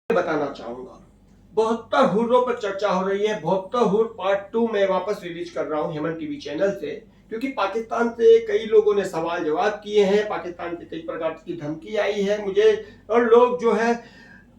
बताना चाहूंगा। 72 हुर्रों पर चर्चा हो रही है। 72 हुर्र पार्ट 2 में वापस रिलीज कर रहा हूं हेमन टीवी चैनल से, क्योंकि पाकिस्तान से कई लोगों ने सवाल जवाब किए हैं। पाकिस्तान से कई प्रकार की धमकी आई है मुझे, और लोग जो है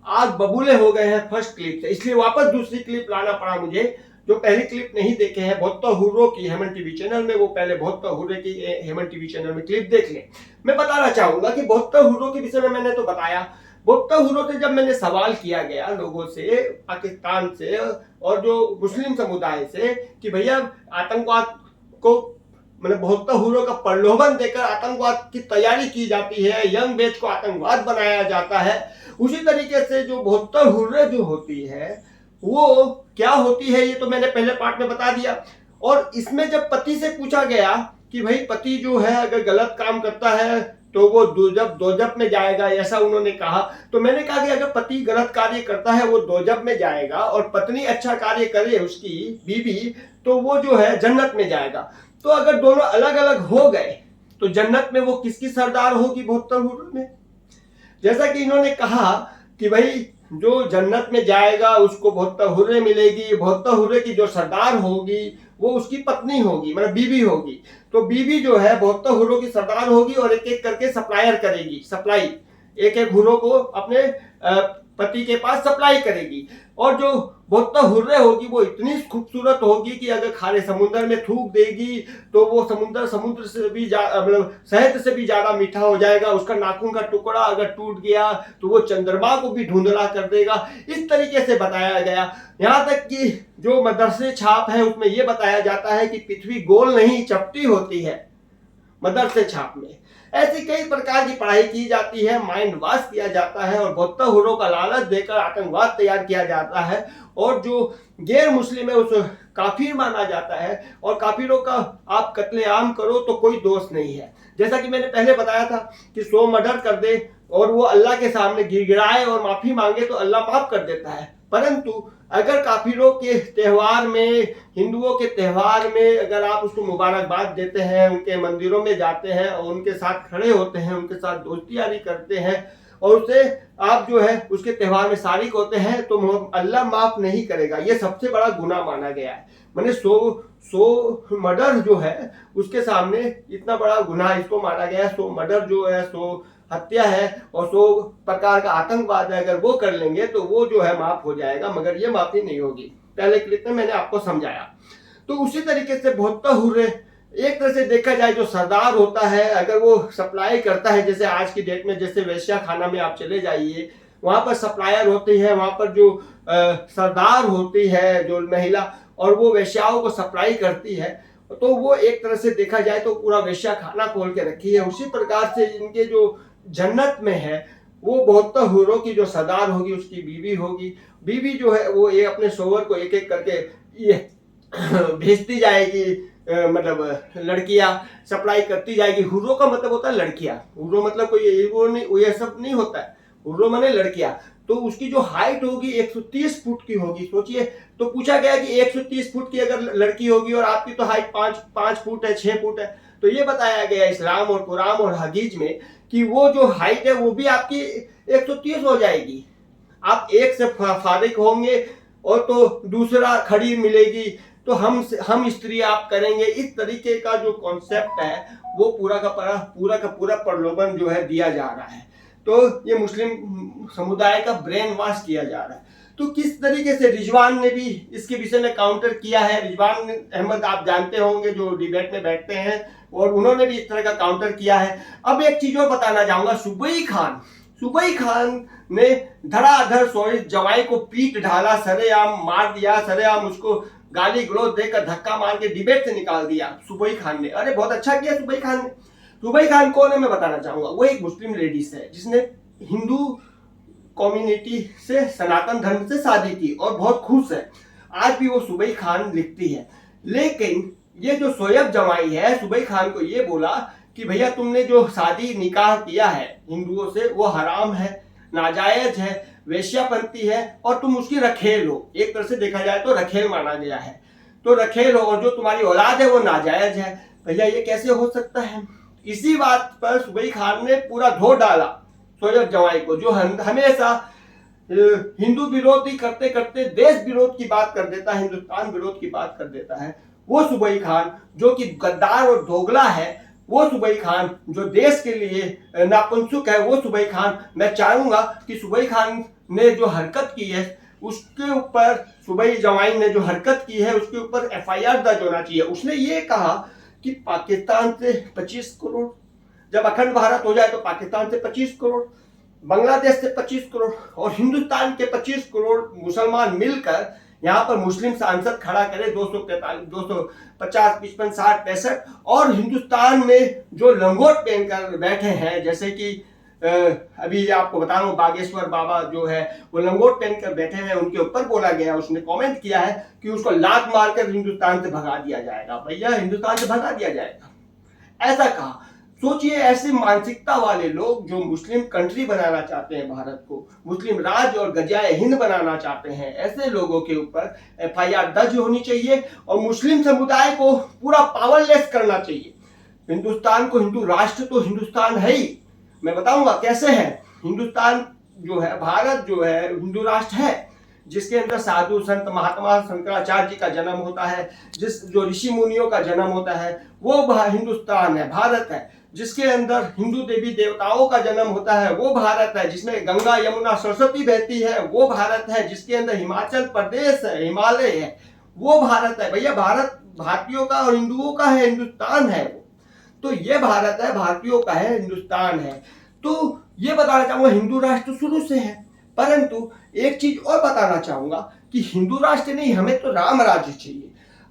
आग बबूले हो गए हैं फर्स्ट क्लिप से, इसलिए वापस दूसरी क्लिप लाना पड़ा मुझे। जो पहली क्लिप नहीं देखे हैं 72 हुर्रों की हेमन टीवी चैनल में, वो पहले 72 हुर्रे की हेमन टीवी चैनल में क्लिप देख लें। मैं बताना चाहूंगा कि 72 हुर्रों के विषय में मैंने तो बताया। 72 हुर्रों से जब मैंने सवाल किया गया लोगों से, पाकिस्तान से और जो मुस्लिम समुदाय से, कि भैया आतंकवाद को मतलब 72 हुर्रों का प्रलोभन देकर आतंकवाद की तैयारी की जाती है, यंग बैच को आतंकवाद बनाया जाता है, उसी तरीके से जो 72 हुर्रे जो होती है वो क्या होती है, ये तो मैंने पहले पार्ट में बता दिया। और इसमें जब पति से पूछा गया कि भाई पति जो है अगर गलत काम करता है तो वो दोजब में जाएगा, ऐसा उन्होंने कहा। तो मैंने कहा कि अगर पति गलत कार्य करता है वो दोजब में जाएगा, और पत्नी अच्छा कार्य करे उसकी बीवी, तो वो जो है जन्नत में जाएगा। तो अगर दोनों अलग अलग हो गए तो जन्नत में वो किसकी सरदार होगी 72 हुर्रे में? जैसा कि इन्होंने कहा कि भाई जो जन्नत में जाएगा उसको 72 हुर्रे मिलेगी, 72 हुर्रे की जो सरदार होगी वो उसकी पत्नी होगी, मतलब बीवी होगी। तो बीवी जो है 72 हुर्रों की सरदार होगी और एक एक करके सप्लायर करेगी, सप्लाई एक एक हुर्रों को अपने पति के पास सप्लाई करेगी। और जो 72 हुर्रे होगी वो इतनी खूबसूरत होगी कि अगर खारे समुद्र में थूक देगी तो वो समुद्र से भी मतलब शहद से भी ज्यादा मीठा हो जाएगा। उसका नाखून का टुकड़ा अगर टूट गया तो वो चंद्रमा को भी धुंधला कर देगा। इस तरीके से बताया गया। यहाँ तक कि जो मदरसे छाप है उसमें यह बताया जाता है कि पृथ्वी गोल नहीं चपटी होती है मदरसे छाप में। ऐसी कई प्रकार की पढ़ाई की जाती है, माइंड वॉश किया जाता है और 72 हुर्रों का लालच देकर आतंकवाद तैयार किया जाता है। और जो गैर मुस्लिम है उस काफिर माना जाता है, और काफिरों का आप कत्लेआम करो तो कोई दोष नहीं है। जैसा कि मैंने पहले बताया था कि 100 मर्डर कर दे और वो अल्लाह के सामने गिड़गिड़ाए और माफी मांगे तो अल्लाह माफ कर देता है। परंतु अगर काफिरों के त्यौहार में, हिंदुओं के त्यौहार में अगर आप उसको मुबारकबाद देते हैं, उनके मंदिरों में जाते हैं और उनके साथ खड़े होते हैं, उनके साथ दोस्ती यारी करते हैं और उसे आप जो है उसके त्यौहार में शारिक होते हैं, तो अल्लाह माफ नहीं करेगा। ये सबसे बड़ा गुनाह माना गया है। मैंने 100 मर्डर जो है उसके सामने इतना बड़ा गुनाह इसको माना गया है। 100 मर्डर जो है, 100 हत्या है और 100 प्रकार का आतंकवाद है, अगर वो कर लेंगे तो वो जो है माफ हो जाएगा, मगर ये माफी नहीं होगी। पहले क्लिप में मैंने आपको समझाया। तो उसी तरीके से 72 हुर्रे एक तरह से देखा जाए जो सरदार होता है, अगर वो सप्लाई करता है, जैसे आज की डेट में जैसे वेश्या खाना में आप चले जाइए, वहां पर सप्लायर होती है, वहां पर जो सरदार होती है जो महिला, और वो वेश्याओं को सप्लाई करती है, तो वो एक तरह से देखा जाए तो पूरा वेश्या खाना खोल के रखी है। उसी प्रकार से इनके जो जन्नत में है वो 72 हुर्रों की जो सरदार होगी उसकी बीवी होगी। बीवी जो है वो ये अपने शोहर को एक एक करके ये भेजती जाएगी, मतलब लड़कियां सप्लाई करती जाएगी। हुर्रों का मतलब होता है लड़कियां, हुर्रों मतलब कोई वो नहीं, ये सब नहीं होता है। हुर्रों माने लड़कियां। तो उसकी जो हाइट होगी 130 फुट की होगी। सोचिए, तो पूछा गया कि 130 फुट की अगर लड़की होगी और आपकी तो हाइट 5 फुट है, 6 फुट है, तो ये बताया गया इस्लाम और कुरान और हदीस में कि वो जो हाइट है वो भी आपकी 130 हो जाएगी। आप एक से फारिग होंगे और तो दूसरा खड़ी मिलेगी, तो हम स्त्री आप करेंगे। इस तरीके का जो कॉन्सेप्ट है वो पूरा का पूरा प्रलोभन जो है दिया जा रहा है। तो ये मुस्लिम समुदाय का ब्रेन वॉश किया जा रहा है। तो किस तरीके से रिजवान ने भी इसके विषय में काउंटर किया है। रिजवान अहमद आप जानते होंगे जो डिबेट में बैठते हैं, और उन्होंने भी इस तरह का काउंटर किया है। अब एक चीज और बताना चाहूंगा, सूबई खान ने धड़ाधड़ शोएब जवाई को पीट ढाला, सरेआम मार दिया, सरेआम उसको गाली गलौज देकर धक्का मार के डिबेट से निकाल दिया सूबई खान ने। अरे बहुत अच्छा किया सूबई खान ने। सूबई खान कौन है मैं बताना चाहूंगा। वो एक मुस्लिम लेडीज है जिसने हिंदू कम्युनिटी से, सनातन धर्म से शादी की और बहुत खुश है। आज भी वो सूबई खान लिखती है। लेकिन ये जो शोएब जवाई है, सूबई खान को ये बोला कि भैया तुमने जो शादी निकाह किया है हिंदुओं से वो हराम है, नाजायज है, वेश्यापंथी है, और तुम उसकी रखेल हो। एक तरह से देखा जाए तो रखेल माना गया है। तो रखेल हो और जो तुम्हारी औलाद है वो नाजायज है। भैया ये कैसे हो सकता है? इसी बात पर सूबई खान ने पूरा धो डाला शोएब जवाई को, जो हमेशा हिंदू विरोधी करते करते देश विरोध की बात कर देता है, हिंदुस्तान विरोध की बात कर देता है, वो सूबाई खान जो कि गद्दार और दोगला है, वो सूबाई खान जो देश के लिए नापुंसक है, वो सूबाई खान, मैं चाहूंगा कि सूबाई खान ने जो हरकत की है उसके ऊपर, सूबाई जवाइन ने जो हरकत की है उसके ऊपर FIR दर्ज होना चाहिए। उसने ये कहा कि पाकिस्तान से 25 करोड़, जब अखंड भारत हो जाए तो पाकिस्तान से 25 करोड़, बांग्लादेश से 25 करोड़ और हिंदुस्तान के 25 करोड़ मुसलमान मिलकर यहाँ पर मुस्लिम सांसद खड़ा करे 243, 250, 55, 60, 65, और हिंदुस्तान में जो लंगोट पहनकर बैठे हैं, जैसे कि अभी आपको बता रहा हूँ बागेश्वर बाबा जो है वो लंगोट पहनकर बैठे हैं, उनके ऊपर बोला गया, उसने कमेंट किया है कि उसको लात मारकर हिंदुस्तान से भगा दिया जाएगा। भैया हिंदुस्तान से भगा दिया जाएगा, ऐसा कहा। सोचिए ऐसी मानसिकता वाले लोग जो मुस्लिम कंट्री बनाना चाहते हैं, भारत को मुस्लिम राज्य और गजाए हिंद बनाना चाहते हैं, ऐसे लोगों के ऊपर FIR दर्ज होनी चाहिए और मुस्लिम समुदाय को पूरा पावरलेस करना चाहिए। हिंदुस्तान को, हिंदू राष्ट्र तो हिंदुस्तान है ही, मैं बताऊंगा कैसे है। हिंदुस्तान जो है, भारत जो है हिंदू राष्ट्र है, जिसके अंदर साधु संत महात्मा शंकराचार्य जी का जन्म होता है, जो ऋषि मुनियों का जन्म होता है, वो हिंदुस्तान है, भारत है। जिसके अंदर हिंदू देवी देवताओं का जन्म होता है, वो भारत है। जिसमें गंगा यमुना सरस्वती बहती है, वो भारत है। जिसके अंदर हिमाचल प्रदेश है, हिमालय है, वो भारत है। भैया भारत भारतीयों का और हिंदुओं का है, हिंदुस्तान है वो। तो ये भारत है, भारतीयों का है, हिंदुस्तान है। तो ये बताना चाहूंगा हिंदू राष्ट्र शुरू से है, परंतु एक चीज और बताना चाहूंगा कि हिंदू राष्ट्र नहीं, हमें तो राम राज्य चाहिए।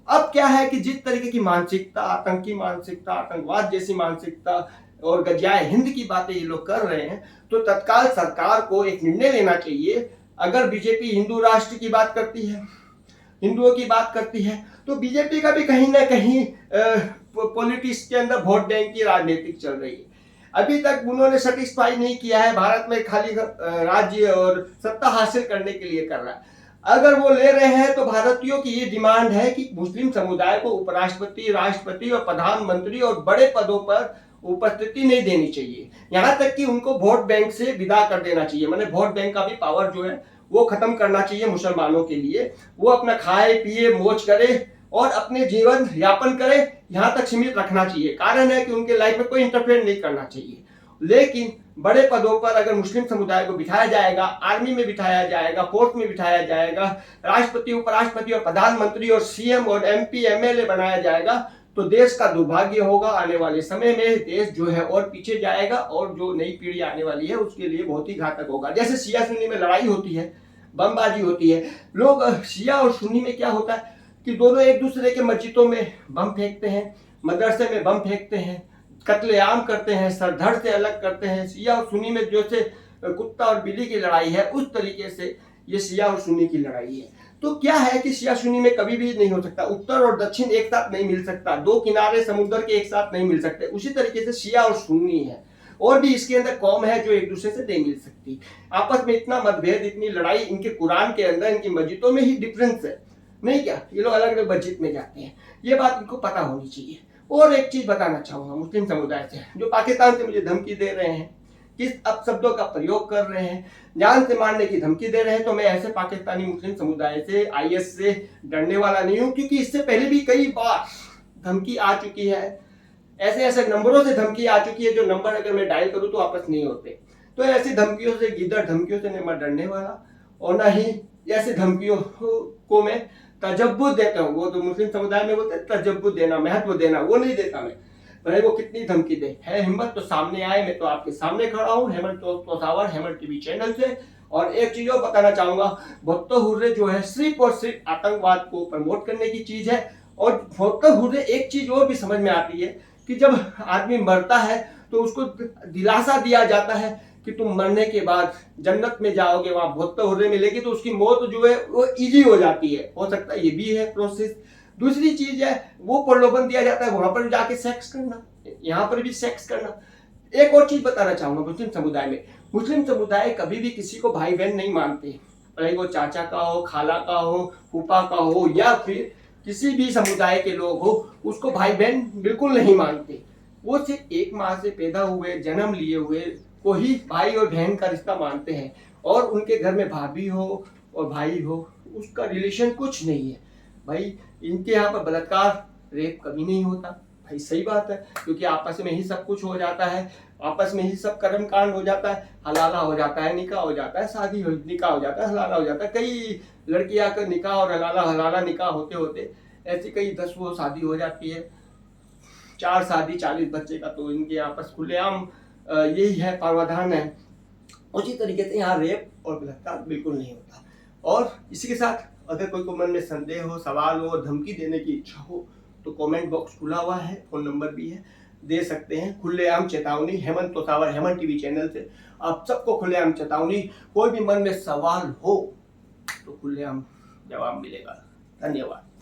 अब क्या है कि जिस तरीके की मानसिकता, आतंकी मानसिकता, आतंकवाद जैसी मानसिकता और गजाए हिंद की बातें ये लोग कर रहे हैं, तो तत्काल सरकार को एक निर्णय लेना चाहिए। अगर बीजेपी हिंदू राष्ट्र की बात करती है, हिंदुओं की बात करती है, तो बीजेपी का भी कहीं ना कहीं पॉलिटिक्स के अंदर वोट बैंक की राजनीतिक चल रही है। अभी तक उन्होंने सेटिस्फाई नहीं किया है, भारत में खाली राज्य और सत्ता हासिल करने के लिए कर रहा है। अगर वो ले रहे हैं तो भारतीयों की ये डिमांड है कि मुस्लिम समुदाय को उपराष्ट्रपति, राष्ट्रपति और प्रधानमंत्री और बड़े पदों पर उपस्थिति नहीं देनी चाहिए। यहाँ तक कि उनको वोट बैंक से विदा कर देना चाहिए, माने वोट बैंक का भी पावर जो है वो खत्म करना चाहिए मुसलमानों के लिए। वो अपना खाए पिए मौज करे और अपने जीवन यापन करे, यहाँ तक सीमित रखना चाहिए। कारण है कि उनके लाइफ में कोई इंटरफेयर नहीं करना चाहिए। लेकिन बड़े पदों पर अगर मुस्लिम समुदाय को बिठाया जाएगा, आर्मी में बिठाया जाएगा, फोर्स में बिठाया जाएगा, राष्ट्रपति, उपराष्ट्रपति और प्रधानमंत्री और CM और MP MLA बनाया जाएगा, तो देश का दुर्भाग्य होगा। आने वाले समय में देश जो है और पीछे जाएगा और जो नई पीढ़ी आने वाली है उसके लिए बहुत ही घातक होगा। जैसे शिया सुन्नी में लड़ाई होती है, बमबाजी होती है, लोग शिया और सुन्नी में क्या होता है कि दोनों एक दूसरे के मस्जिदों में बम फेंकते हैं, मदरसे में बम फेंकते हैं, कत्लेआम करते हैं, सरधड़ से अलग करते हैं। शिया और सुन्नी में जैसे कुत्ता और बिल्ली की लड़ाई है, उस तरीके से ये शिया और सुन्नी की लड़ाई है। तो क्या है कि शिया सुन्नी में कभी भी नहीं हो सकता, उत्तर और दक्षिण एक साथ नहीं मिल सकता, दो किनारे समुद्र के एक साथ नहीं मिल सकते। उसी तरीके से शिया और सुन्नी है, और भी इसके अंदर कौम है जो एक दूसरे से नहीं मिल सकती। आपस में इतना मतभेद, इतनी लड़ाई, इनके कुरान के अंदर, इनकी मस्जिदों में ही डिफरेंस है, नहीं क्या? ये लोग अलग अलग मस्जिद में जाते हैं, ये बात इनको पता होनी चाहिए। और एक चीज बताना चाहूंगा मुस्लिम समुदाय से, जो पाकिस्तान से मुझे धमकी दे रहे हैं, किस अपशब्दों का प्रयोग कर रहे हैं, जान से मारने की धमकी दे रहे हैं, तो मैं ऐसे पाकिस्तानी मुस्लिम समुदाय से, IS से डरने वाला नहीं हूं, क्योंकि इससे पहले भी कई बार धमकी आ चुकी है। ऐसे ऐसे नंबरों से धमकी आ चुकी है जो नंबर अगर मैं डायल करूं तो वापस नहीं होते। तो ऐसी धमकियों से, गिद्दड़ धमकियों से मैं डरने वाला, और ना ही ऐसी धमकियों को मैं तजब्बुत देता हूँ। वो तो मुस्लिम समुदाय में बोलते हैं तजब्बुत देना, महत्व देना, वो नहीं देता मैं। भले वो कितनी धमकी दे, है हिम्मत तो सामने आए। मैं तो आपके सामने खड़ा हूँ, हेमंत तोसावर, हेमंत TV चैनल से। और एक चीज और बताना चाहूंगा, भुट्टो हुर्रे जो है सिर्फ और सिर्फ आतंकवाद को प्रमोट करने की चीज है। और भुट्टो हुर्रे एक चीज और भी समझ में आती है कि जब आदमी मरता है तो उसको दिलासा दिया जाता है कि तुम मरने के बाद जन्नत में जाओगे, वहां भुट्टो हुर्रे मिलेगी, तो उसकी मौत जो है वो इजी हो जाती है। हो सकता है ये भी है प्रोसेस। दूसरी चीज है, वो प्रलोभन दिया जाता है वहां पर जाके सेक्स करना, यहाँ पर भी सेक्स करना। एक और चीज बताना चाहूंगा, मुस्लिम समुदाय में, मुस्लिम समुदाय कभी भी किसी को भाई बहन नहीं मानते, भले वो चाचा का हो, खाला का हो, फूफा का हो, या फिर किसी भी समुदाय के लोग हो, उसको भाई बहन बिल्कुल नहीं मानते। वो सिर्फ एक माँ से पैदा हुए, जन्म लिए हुए को ही भाई और बहन का रिश्ता मानते हैं। और उनके घर में भाभी हो और भाई हो, उसका रिलेशन कुछ नहीं है भाई। इनके यहाँ पर बलात्कार रेप कभी नहीं होता भाई, सही बात है, क्योंकि आपस में ही सब कुछ हो जाता है, आपस में ही सब कर्म कांड हो जाता है, हलाला हो जाता है, निकाह हो जाता है, शादी हो, निकाह हो जाता है, हलाला हो जाता है। कई लड़कियां का निकाह और हलाला हलाला निकाह होते होते ऐसी कई 10 वो शादी हो जाती है, 4 शादी 40 बच्चे का, तो इनके आपस खुलेआम यही है, प्रावधान है। उसी तरीके से यहाँ रेप और बलात्कार बिल्कुल नहीं होता। और इसी के साथ अगर कोई को मन में संदेह हो, सवाल हो, धमकी देने की इच्छा हो तो कमेंट बॉक्स खुला हुआ है, फोन नंबर भी है, दे सकते हैं। खुलेआम चेतावनी हेमंत तोतावर हेमंत टीवी चैनल से आप सबको खुलेआम चेतावनी, कोई भी मन में सवाल हो तो खुलेआम जवाब मिलेगा। धन्यवाद।